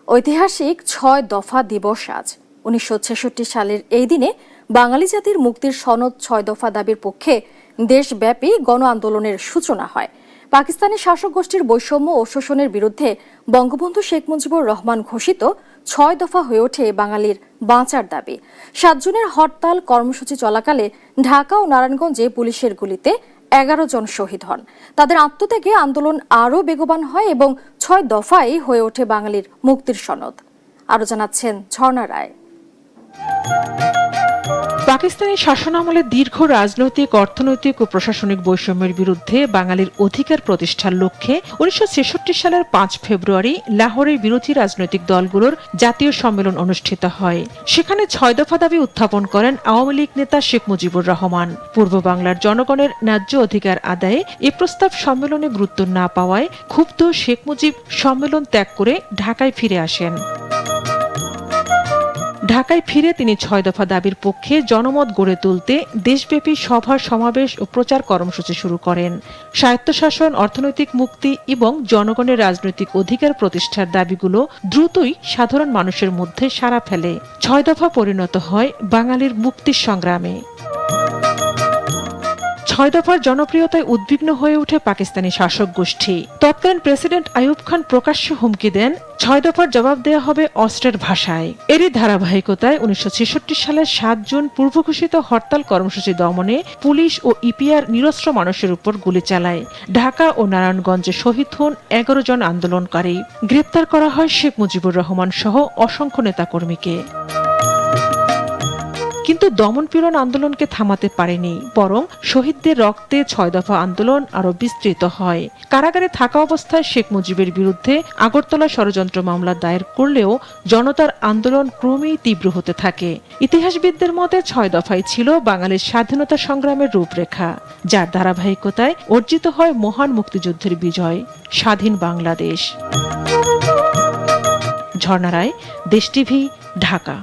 ঐতিহাসিক ৬ দফা দিবস আজ। ১৯৬৬ সালের এই দিনে বাঙালি জাতির মুক্তির সনদ ৬ দফা দাবির পক্ষে দেশব্যাপী গণ আন্দোলনের সূচনা হয়। পাকিস্তানি শাসক গোষ্ঠীর বৈষম্য ও শোষণের বিরুদ্ধে বঙ্গবন্ধু শেখ মুজিবুর রহমান ঘোষিত ৬ দফা হয়ে ওঠে বাঙালির বাঁচার দাবি। ৭ জুনের হরতাল কর্মসূচি চলাকালে ঢাকা ও নারায়ণগঞ্জে পুলিশের গুলিতে ১১ জন শহীদ হন। তাদের আত্মত্যাগে আন্দোলন আরও বেগবান হয় এবং ৬ দফাই হয়ে ওঠে বাঙালির মুক্তির সনদ। আরও জানাচ্ছেন ঝর্ণা রায়। পাকিস্তানি শাসনামলে দীর্ঘ রাজনৈতিক, অর্থনৈতিক ও প্রশাসনিক বৈষম্যের বিরুদ্ধে বাঙালির অধিকার প্রতিষ্ঠার লক্ষ্যে ১৯৬৬ সালের ৫ ফেব্রুয়ারি লাহোরের বিরোধী রাজনৈতিক দলগুলোর জাতীয় সম্মেলন অনুষ্ঠিত হয়। সেখানে ৬ দফা দাবি উত্থাপন করেন আওয়ামী লীগ নেতা শেখ মুজিবুর রহমান। পূর্ব বাংলার জনগণের ন্যায্য অধিকার আদায়ে এ প্রস্তাব সম্মেলনে গুরুত্ব না পাওয়ায় ক্ষুব্ধ শেখ মুজিব সম্মেলন ত্যাগ করে ঢাকায় ফিরে আসেন। ঢাকায় ফিরে তিনি ৬ দফা দাবির পক্ষে জনমত গড়ে তুলতে দেশব্যাপী সভা, সমাবেশ ও প্রচার কর্মসূচি শুরু করেন। স্বায়ত্তশাসন, অর্থনৈতিক মুক্তি এবং জনগণের রাজনৈতিক অধিকার প্রতিষ্ঠার দাবিগুলো দ্রুতই সাধারণ মানুষের মধ্যে সাড়া ফেলে। ৬ দফা পরিণত হয় বাঙালির মুক্তির সংগ্রামে। ৬ দফার জনপ্রিয়তায় উদ্বিগ্ন হয়ে ওঠে পাকিস্তানি শাসক গোষ্ঠী। তৎকালীন প্রেসিডেন্ট আইয়ুব খান প্রকাশ্যে হুমকি দেন, ৬ দফার জবাব দেওয়া হবে অস্ত্রের ভাষায়। এরই ধারাবাহিকতায় ১৯৬৬ সালের ৭ জুন পূর্ব ঘোষিত হরতাল কর্মসূচি দমনে পুলিশ ও ইপিআর নিরস্ত্র মানুষের উপর গুলি চালায়। ঢাকা ও নারায়ণগঞ্জে শহীদ হন ১১ জন আন্দোলনকারী। গ্রেপ্তার করা হয় শেখ মুজিবুর রহমান সহ অসংখ্য নেতাকর্মীকে। কিন্তু দমনপীড়ন আন্দোলনকে থামাতে পারেনি, বরং শহীদদের রক্তে ৬ দফা আন্দোলন আরো বিস্তৃত হয়। কারাগারে থাকা অবস্থায় শেখ মুজিবের বিরুদ্ধে আগরতলা ষড়যন্ত্র মামলা দায়ের করলেও জনতার আন্দোলন ক্রমেই তীব্র হতে থাকে। ইতিহাসবিদদের মতে ৬ দফাই ছিল বাঙালির স্বাধীনতা সংগ্রামের রূপরেখা, যার ধারাবাহিকতায় অর্জিত হয় মহান মুক্তিযুদ্ধের বিজয়, স্বাধীন বাংলাদেশ। ঝর্ণা রায়, দেশ টিভি, ঢাকা।